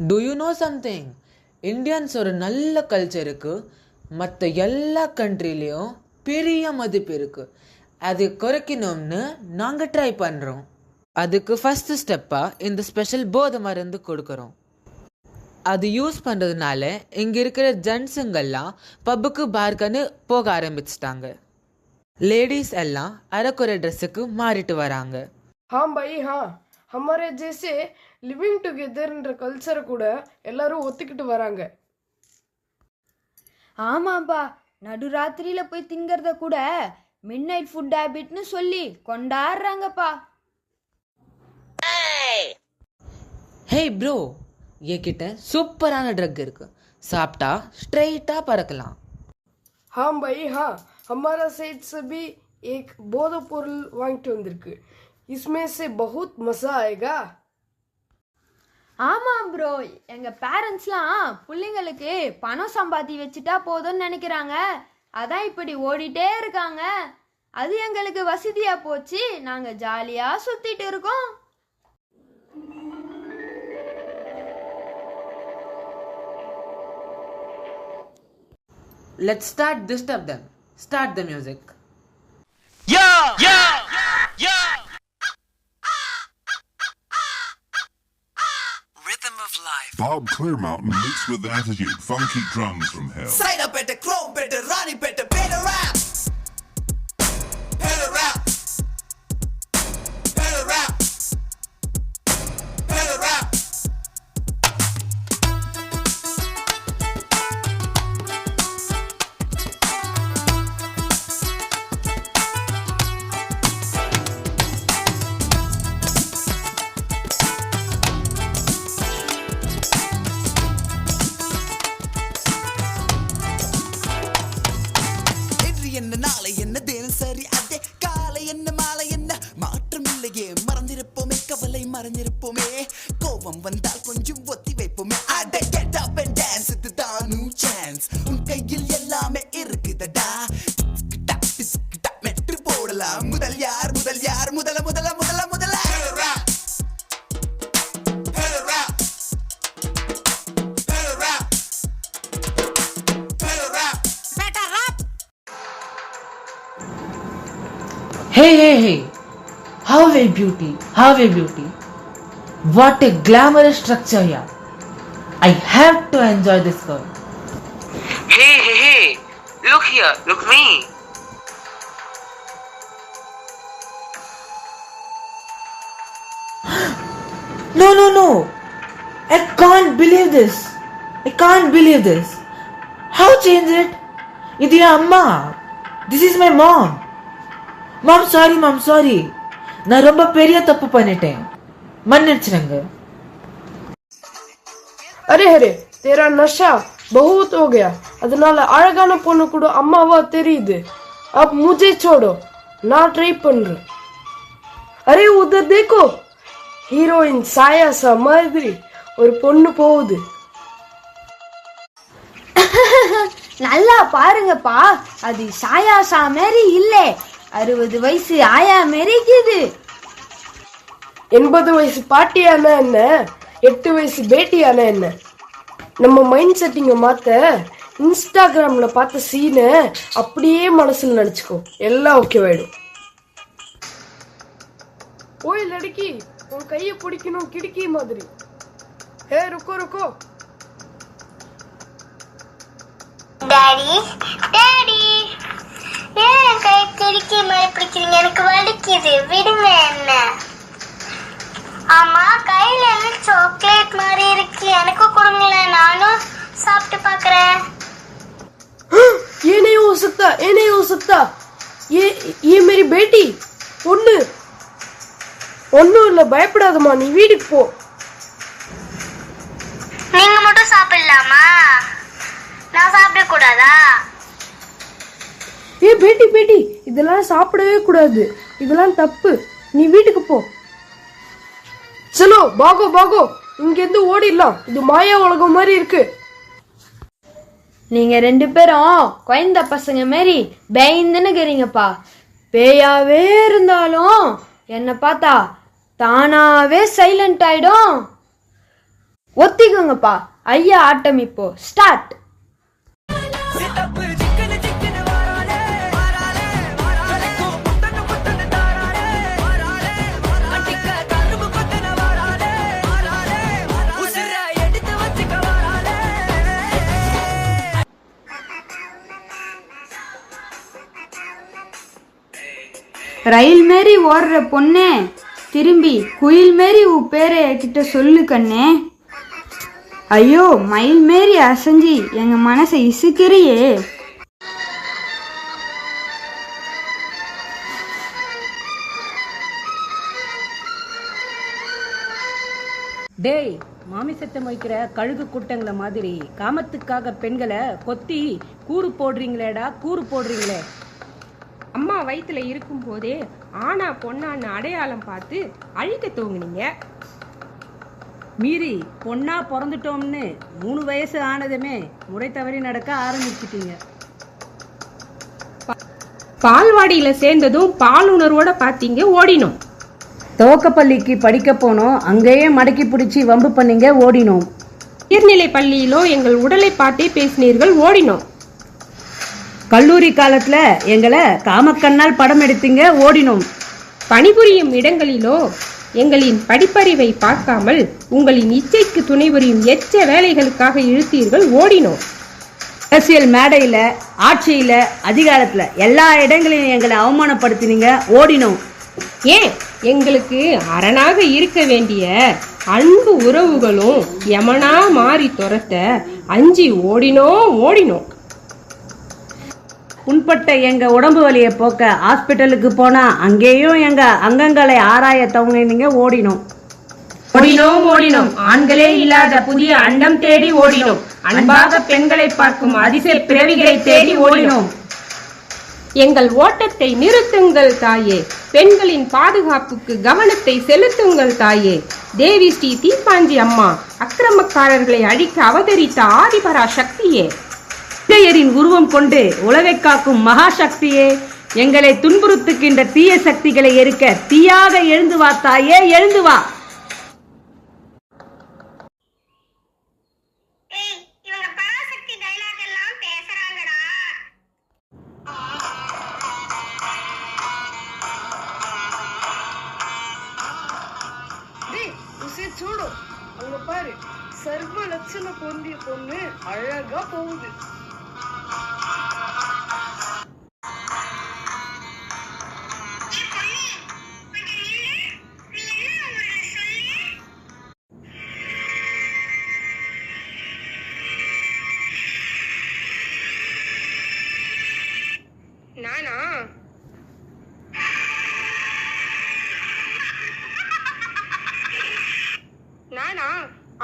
To you know something? Indians ஒரு நல்ல கல்ச்சருக்கு மற்ற எல்லா கண்ட்ரிலையும் பெரிய மதிப்பு இருக்குது. அது குறைக்கணும்னு நாங்கள் ட்ரை பண்ணுறோம். அதுக்கு ஃபஸ்ட்டு ஸ்டெப்பாக இந்த ஸ்பெஷல் போதை மருந்து கொடுக்குறோம். அது யூஸ் பண்ணுறதுனால இங்கே இருக்கிற ஜென்ஸுங்கெல்லாம் பப்புக்கு பார்க்குன்னு போக ஆரம்பிச்சிட்டாங்க. லேடிஸ் எல்லாம் அரைக்குறை ட்ரெஸ்ஸுக்கு மாறிட்டு வராங்க. हाँ भाई हाँ, हमारे जैसे लिविंग टुगेदरன்ற கல்ச்சரை கூட எல்லாரும் ஒத்துக்கிட்டு வராங்க. ஆமாப்பா, நடுராத்திரியில போய் திங்கிறத கூட மிட் நைட் ஃபுட் ஹேபிட்னு சொல்லி கொண்டாடுறாங்கப்பா. ஹே ப்ரோ, என்கிட்ட சூப்பரான ட்ரக் இருக்கு, சாப்பிட்டா ஸ்ட்ரைட்டாக பறக்கலாம். हाँ भाई हाँ, हमारा साइड से भी एक போதை பொருள் வாங்கிட்டு வந்திருக்கு. इसमें से बहुत मजा आएगा. ஆமாம் ப்ரோ, எங்க பேரண்ட்ஸ்லாம் பிள்ளைங்களுக்கு பணம் சம்பாதி வச்சுட்டா போதும்னு நினைக்கிறாங்க. அதான் இப்படி ஓடிட்டே இருக்காங்க. அது எங்களுக்கு வசதியா போச்சு, நாங்க ஜாலியா சுத்திட்டு இருக்கோம். Let's start disturb them. Start the music. Yeah! Yeah! Yeah! Rhythm of life. Bob Clearmountain mixed with attitude, funky drums from hell. Side up better, chrome better, Ronnie better, better rap. Better rap. Better rap. Better rap. என்ன நாளை என்ன தினசரி அதே காலை என்ன மாலை என்ன மாற்றம் இல்லையே, மறந்திருப்போமே கவலை மறந்திருப்போமே, கோபம் வந்தால் கொஞ்சம் ஒத்தி வைப்போமே. அட கெட் அப் அண்ட் டான்ஸ், இதுதான் நியூ சான்ஸ், உன் கையில் எல்லாமே இருக்குதடா. மெட்டு போடலாம். முதல் யார் முதல் யார் முதல முதல முதல முதல Hey, how a beauty, how a beauty. What a glamorous structure here. I have to enjoy this girl. Hey, look here, look me. No, I can't believe this. How change it? This is Amma. This is my mom. Mom, sorry. நான் ரொம்ப பெரிய தப்பு பண்ணிட்டேன், மன்னிச்சிடுங்க. अरे अरे, तेरा नशा बहुत हो गया. அதனால அழகான பொண்ணு கூட அம்மாவா தெரியுது. अब मुझे छोड़ो, நான் ட்ரை பண்றேன். अरे उधर देखो, ஹீரோயின் சாயா சா மாதிரி ஒரு பொண்ணு போகுது. நல்லா பாருங்கப்பா, அது சாயாசா மாரி இல்லை, 60 வயசு ஆயா மாரிக்குது. 80 வயசு பாட்டியான என்ன, 8 வயசு பேட்டியான என்ன? நம்ம மைண்ட் செட்டிங்க மாத்த இன்ஸ்டாகிராம்ல பார்த்த சீனை அப்படியே மனசுல நினைச்சுக்கோ, எல்லாம் ஓகே ஆயிடும். ஓய் லड़की, உன் கையை பிடிக்கணும் கிடுக்கி மாதிரி. ஹே ருக்கோ டாடி ஏன் கை கிறுக்கி மாதிரி பிடிக்கிறீங்க? எனக்கு வலிக்குது, விடுங்க என்ன. ஆமா, கையில என்ன சாக்லேட் மாதிரி இருக்கு, எனக்கு கொடுங்களேன், நானும் சாப்பிட்டு பாக்குறேன். ये नहीं हो सकता. ये मेरी बेटी பொண்ணு. ஒன்னும் இல்ல, பயப்படாதம்மா, நீ வீட்டுக்கு போ. நீங்க மட்டும் சாப்பிடலாமா? நான் சாப்பிட கூடாதா? ஏ பேட்டி, இதெல்லாம் சாப்பிடவே கூடாது, இதெல்லாம் தப்பு, நீ வீட்டுக்கு போ. சலோ பாகோ, இங்க இருந்து ஓடிடலாம், இது மாயா உலகம் மாதிரி இருக்கு. நீங்க 2 பேரும் குழந்தை பசங்க மாரி பயந்துன்னு இருக்கிறீங்கப்பா. பேயாவே இருந்தாலும் என்ன பார்த்தா தானாவே சைலண்ட் ஆயிடும். ஒத்திக்குங்கப்பா. ஐயா ஆட்டம் இப்போ ஸ்டார்ட். ரயில் மாரி ஓடுற பொண்ணே, திரும்பி குயில் மாரி உன் பேரை கிட்ட சொல்லு கண்ணே. ஐயோ, மயில் மாரி அசைஞ்சி எங்க மனசை இசுக்கிறியே. டேய், மாமிசத்தை மொய்க்கிற கழுகு கூட்டங்களை மாதிரி காமத்துக்காக பெண்களை கொத்தி கூறு போடுறீங்களேடா, கூறு போடுறீங்களே. அம்மா வயிற்றுல இருக்கும் போதே ஆனா பொண்ணான்னு அடையாளம் பார்த்து அழிக்க தூங்குனீங்க. மீறி பொண்ணா பிறந்துட்டோம்னு 3 வயசு ஆனதுமே முறை தவறி நடக்க ஆரம்பிச்சிட்டீங்க. பால்வாடியில சேர்ந்ததும் பாலுணர்வோட பார்த்தீங்க, ஓடினோம். துவக்கப்பள்ளிக்கு படிக்க போனோம், அங்கேயே மடக்கி பிடிச்சி வம்பு பண்ணீங்க, ஓடினோம். உயர்நிலை பள்ளியிலோ எங்கள் உடலை பார்த்தே பேசினீர்கள், ஓடினோம். கல்லூரி காலத்துல எங்களை காமக்கண்ணால் படம் எடுத்தீங்க, ஓடினோம். பணிபுரியும் இடங்களிலோ எங்களின் படிப்பறிவை பார்க்காமல் உங்களின் இச்சைக்கு துணை புரியும் எச்ச வேலைகளுக்காக இழுத்தீர்கள், ஓடினோம். அரசியல் மேடையில, ஆட்சியில, அதிகாரத்துல எல்லா இடங்களிலும் எங்களை அவமானப்படுத்தினீங்க, ஓடினோம். ஏன் எங்களுக்கு அரணாக இருக்க வேண்டிய அன்பு உறவுகளும் யமனா மாறி துரத்த அஞ்சி ஓடினோம். உண்பட்ட எங்க உடம்பு வலியை போக்க ஹாஸ்பிட்டலுக்கு போனா அங்கேயும் எங்க அங்கங்களை ஆராய தவங்கினீங்க, ஓடினோம். ஆண்களே இல்லாத புதிய அண்டம் தேடி ஓடினோம். அன்பாக பெண்களை பார்க்கும் அதிசய பிறவிகளை தேடி ஓடினோம். எங்கள் ஓட்டத்தை நிறுத்துங்கள் தாயே, பெண்களின் பாதுகாப்புக்கு கவனத்தை செலுத்துங்கள் தாயே. தேவி ஸ்ரீ தீப்பாஞ்சி அம்மா, அக்கிரமக்காரர்களை அழிக்க அவதரித்த ஆதிபரா சக்தியே. இடையரின் உருவம் கொண்டு உலகை காக்கும் மகாசக்தியே, எங்களை துன்புறுத்துகின்ற தீய சக்திகளை எரிக்க தீயாக எழுந்து வா தாயே, எழுந்து வா. இவங்க பராசக்தி டைலாக் எல்லாம் பேசுறாங்கடா. చూడు அங்க பாரு, சர்வ லட்சண பொருந்திய பொண்ணு அழகா போகுது. நானா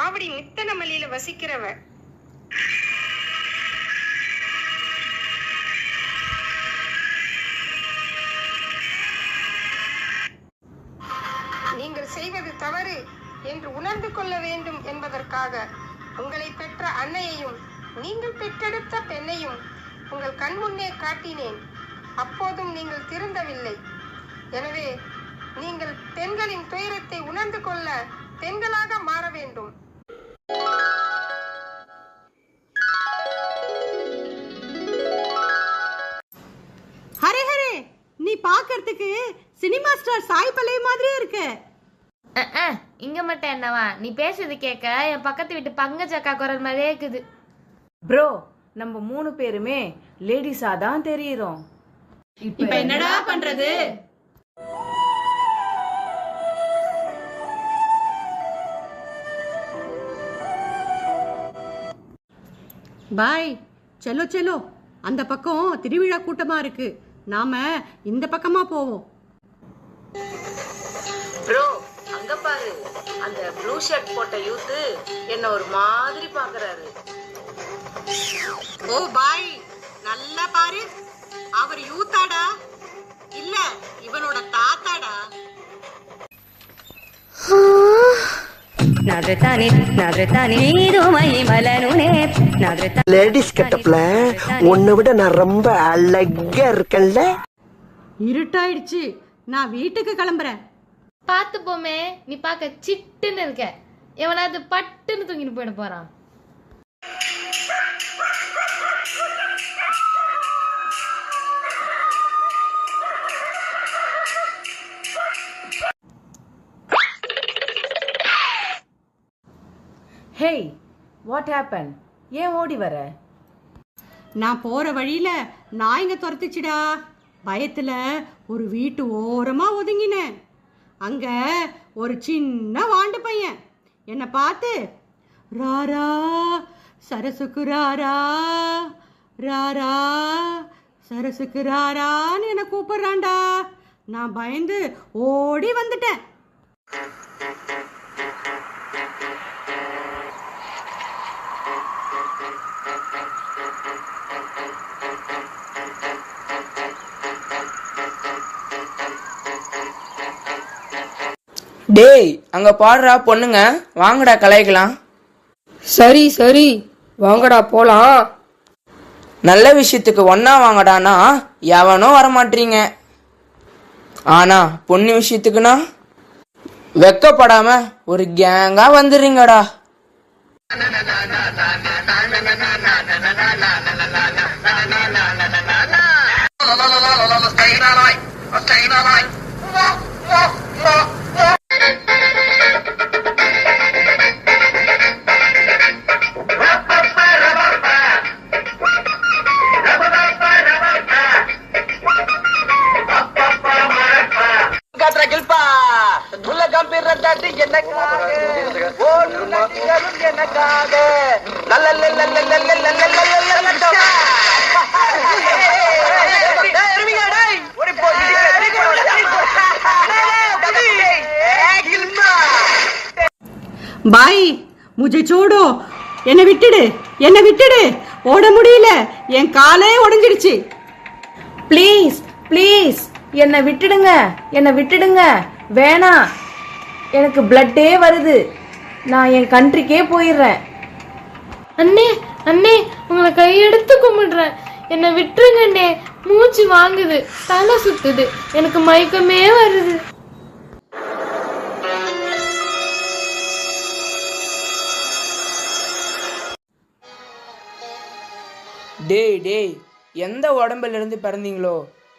ஆவடி மித்தனமல்லியில வசிக்கிறவ. நீங்கள் செய்வது தவறு என்று உணர்ந்து கொள்ள வேண்டும் என்பதற்காக உங்களை பெற்ற அன்னையையும் நீங்கள் பெற்றெடுத்த பெண்ணையும் உங்கள் கண்முன்னே காட்டினேன். அப்போதும் நீங்கள் திருந்தவில்லை. எனவே நீங்கள் பெண்களின் துயரத்தை உணர்ந்து கொள்ள பெண்களாக மாற வேண்டும். ஹரே ஹரே, நீ பாக்கிறதுக்கு சினிமா ஸ்டார் சாய் பல்லவி மாதிரியே இருக்கு. இங்க மட்டும் என்னவா, நீ பேசுறது கேட்க என் பக்கத்து வீட்டு பங்கஜக்கா குரல் மாதிரியே இருக்குது. ப்ரோ, நம்ம 3 பேருமே லேடிஸா தான் தெரியுறோம். இப்ப என்னடா பண்றது? பாய், செல்லோ செல்லோ, அந்த பக்கம் திருவிழா கூட்டமா இருக்கு, நாம இந்த பக்கமா போவோம். ப்ரோ, அங்க பாரு, அந்த ப்ளூ ஷர்ட் போட்ட யூத் என்ன ஒரு மாதிரி பாக்குறாரு. ஓ பாய், நல்லா பாரு, அவர் யூத்தாடா இல்ல இவனோட தாத்தாடா. லேடிஸ் கட்டப்ல உன்னை விட நான் ரொம்ப அழகா இருக்கேன்ல. இருட்டாயிடுச்சு, நான் வீட்டுக்கு கிளம்புறேன். பார்த்து போமே, நீ பார்க்க சிட்டுன்னு இருக்க. எவனாவது பட்டுன்னு தூங்கிட்டு போயிட போறான். Hey, what happen? ஏன் ஓடி வர? நான் போற வழியில நாய்ங்க துரத்துச்சுடா. பயத்துல ஒரு வீட்டு ஓரமா ஒதுங்கினேன். அங்க ஒரு சின்ன வாண்டு பையன் என்னை பார்த்து ராரா சரசுக்கு ராரா ராரா சரசுக்கு ராரான்னு என்னை கூப்பிடுறான்டா. நான் பயந்து ஓடி வந்துட்டேன். டேய், அங்க பாடுறா பொண்ணுங்க, வாங்கடா கலாய்க்கலாம். சரி சரி வாங்கடா போலாம். நல்ல விஷயத்துக்கு ஒன்னா வாங்கடானா எவனோ வரமாட்டீங்க. ஆனா பொண்ணு விஷயத்துக்குனா வெக்கப்படாம ஒரு கேங்கா வந்துடுறீங்கடா. பாய், முஜே சோடோ, என்னை விட்டுடு, என்னை விட்டுடு. ஓட முடியல, என் காலே உடைஞ்சிடுச்சு. ப்ளீஸ் ப்ளீஸ் என்னை விட்டுடுங்க, என்னை விட்டுடுங்க. வேணாம், எனக்கு பிளட்டே வருது. நான் என் கண்ட்ரிக்கே போயிடுறேன். அண்ணே அண்ணே, உங்களை கையெடுத்து கும்பிடுறேன். என்னை விட்டுருங்க அண்ணே. மூச்சு வாங்குது, தலை சுத்துது, எனக்கு மயக்கமே வருது. டேய் டேய், எந்த உடம்புல இருந்து பிறந்தீங்களோ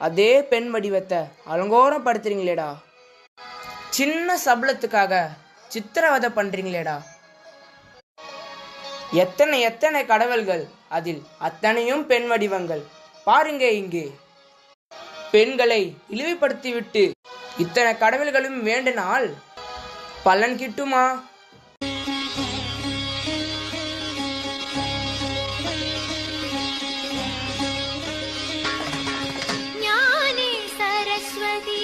அதே பெண் வடிவத்தை அலங்கோரம் படுத்துறீங்களேடா. சின்ன சபலத்துக்காக சித்திரவதை பண்றீங்களேடா. எத்தனை எத்தனை கடவுள்கள், அதில் அத்தனையும் பெண் வடிவங்கள். பாருங்க இங்கே, பெண்களை இழிவுபடுத்தி விட்டு இத்தனை கடவுள்களும் வேண்டினால் பலன் கிட்டுமா? ஞானே சரஸ்வதி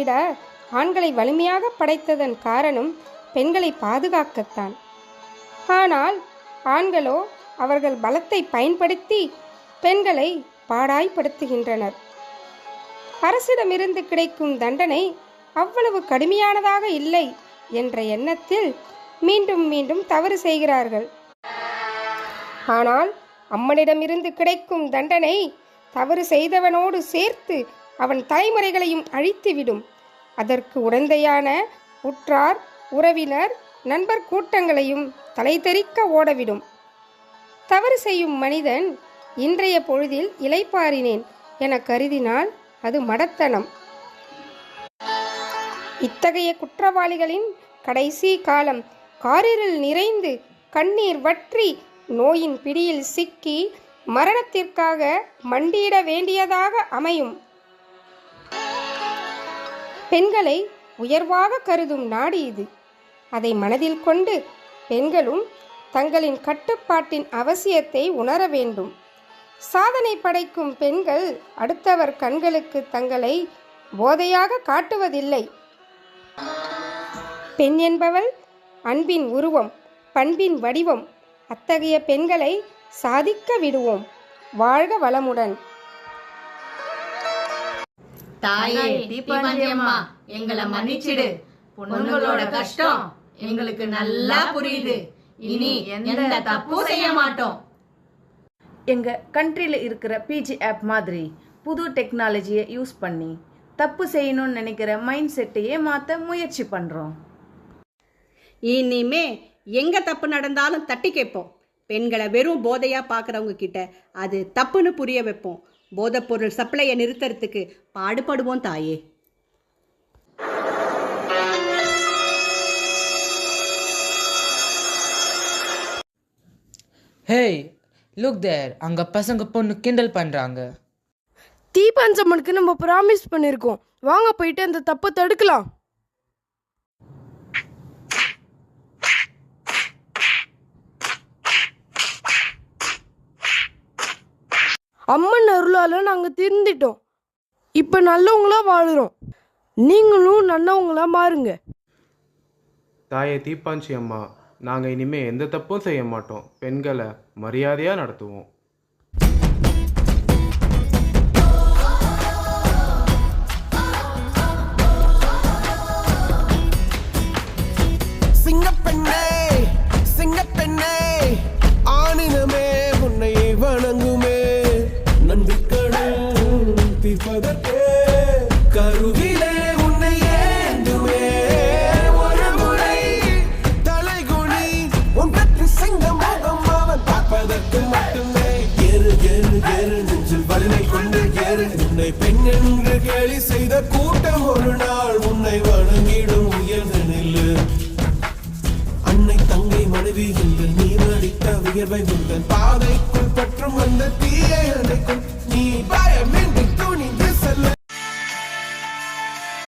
விட ஆண்களை வலிமையாக படைத்ததன் காரணம் பெண்களை பாதுகாக்கத்தான். ஆனால் ஆண்களோ அவர்கள் பலத்தை பயன்படுத்தி பெண்களை பாடாய்படுத்துகின்றனர். அரசிடமிருந்து கிடைக்கும் தண்டனை அவ்வளவு கடுமையானதாக இல்லை என்ற எண்ணத்தில் மீண்டும் மீண்டும் தவறு செய்கிறார்கள். ஆனால் அம்மனிடமிருந்து கிடைக்கும் தண்டனை தவறு செய்தவனோடு சேர்த்து அவன் தலைமுறைகளையும் அழித்துவிடும். அதற்கு உடந்தையான உற்றார், உறவினர், நண்பர் கூட்டங்களையும் தலைதெறிக்க ஓடவிடும். தவறு செய்யும் மனிதன் இன்றைய பொழுதில் இளைப்பாறினேன் என கருதினால் அது மடத்தனம். இத்தகைய குற்றவாளிகளின் கடைசி காலம் காரிருள் நிறைந்து கண்ணீர் வற்றி நோயின் பிடியில் சிக்கி மரணத்திற்காக மண்டியிட வேண்டியதாக அமையும். பெண்களை உயர்வாக கருதும் நாடு இது. அதை மனதில் கொண்டு பெண்களும் தங்களின் கட்டுப்பாட்டின் அவசியத்தை உணர வேண்டும். சாதனை படைக்கும் பெண்கள் அடுத்தவர் கண்களுக்கு தங்களை போதையாக காட்டுவதில்லை. பெண் என்பவள் அன்பின் உருவம், பண்பின் வடிவம். அத்தகைய பெண்களை சாதிக்க விடுவோம். வாழ்க வளமுடன். தாயே தீபாஞ்சி அம்மா, எங்களை மன்னிச்சிடு. பொண்ணுங்களோட கஷ்டம் எங்களுக்கு நல்லா புரியுது. இனி எந்த தப்பும் செய்ய மாட்டோம். எங்கள் கண்ட்ரியில் இருக்கிற பிஜி ஆப் மாதிரி புது டெக்னாலஜியை யூஸ் பண்ணி தப்பு செய்யணும்னு நினைக்கிற மைண்ட் செட்டையே மாற்ற முயற்சி பண்ணுறோம். இனிமே எங்க தப்பு நடந்தாலும் தட்டி கேட்போம். பெண்களை வெறும் போதையா பார்க்குறவங்க கிட்ட அது தப்புன்னு புரிய வைப்போம். போதைப்பொருள் சப்ளையை நிறுத்துறதுக்கு பாடுபடுவோம் தாயே. ஹேய், லுக் தேர், அங்கே பசங்க பொண்ணு கிண்டல் பண்ணுறாங்க. தீபஞ்சம்மனுக்கு நம்ம ப்ராமிஸ் பண்ணியிருக்கோம். வாங்க போயிட்டு அந்த தப்பை தடுக்கலாம். அம்மன் அருளால நாங்க திருந்திட்டோம். இப்ப நல்லவங்களா வாழுறோம். நீங்களும் நல்லவங்களா மாறுங்க. தாயே தீபாஞ்சி அம்மா, நாங்கள் இனிமேல் எந்த தப்பும் செய்ய மாட்டோம். பெண்களை மரியாதையாக நடத்துவோம். சிங்கப்பெண்ணே சிங்கப்பெண்ணே, ஆணினமே உன்னை வணங்குமே. நன்றிக்கடன் தீர்ப்பதற்கே கருவிலே உன்னை ஏந்துமே. ஒரு முறை தலைகுனி உன் பற்றி சிங்க முகம் அவன் பார்ப்பதற்கு மட்டுமே. ஏறு ஏறு ஏறு நெஞ்சில் வலிமை கொண்டு ஏறு. உன்னை பெண் என்று கேலி செய்த கூட்டம் ஒரு நாள் உன்னை வணங்கிடும். உயர்ந்து நில்லு. அன்னை தங்கை மனைவி என்று நீ அடித்த உயர்வை உங்கள் பாதைக்குள் பற்றும் அந்த தீயை அணைக்கும். நீ பயமின்றி துணிந்து செல்ல